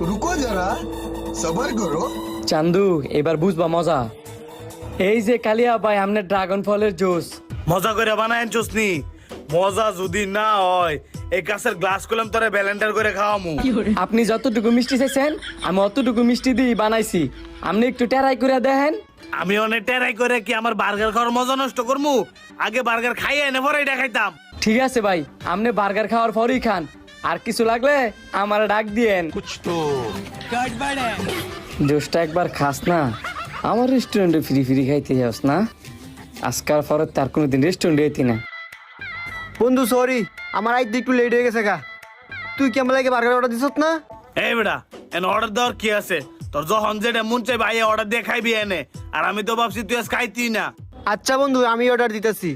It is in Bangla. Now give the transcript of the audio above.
रुको जरा सबर करो। চান্দু এবার বুঝবা মজা। এই যে কালিয়া ভাই আমনে ড্রাগন ফলের জুস। মজা করে বানায়েন চুসনি। মজা যদি না হয় এই গাছের গ্লাস কলম তোরে ব্যালেন্ডার করে খাওয়ামু। আপনি যতটুকু মিষ্টি চাইছেন আমি অতটুকু মিষ্টি দিয়ে বানাইছি, আপনি একটু টেরাই করে দেখেন। আমি অনেক টেরাই করে কি আমার বার্গার খাওয়ার মজা নষ্ট করমু? আগে বার্গার খাইয়ে এনে পরে এটা খাইতাম। ঠিক আছে ভাই, আপনি বার্গার খাওয়ার পরই খান, আর কিছু লাগলে আমার ডাক দিয়েন। জুসটা একবার খাস না, আমার রেস্টুরেন্টে ফ্রি ফ্রি খাইতে যাস না। আজকাল পরে তার কোনোদিন রেস্টুরেন্টে যেতি না। বন্ধু সরি, আমার আইতে একটু লেট হয়ে গেছে গা। তুই কি আমার লাগে বার্গার অর্ডার দিছত না? এই বেটা এন অর্ডার দেওয়ার কি আছে? তোর যখন যেটা মন চাই ভাই অর্ডার দিয়ে খাইবি এনে। আর আমি তো ভাবছি তুই আজ খাইতি না। আচ্ছা বন্ধু, আমি অর্ডার দিতেছি।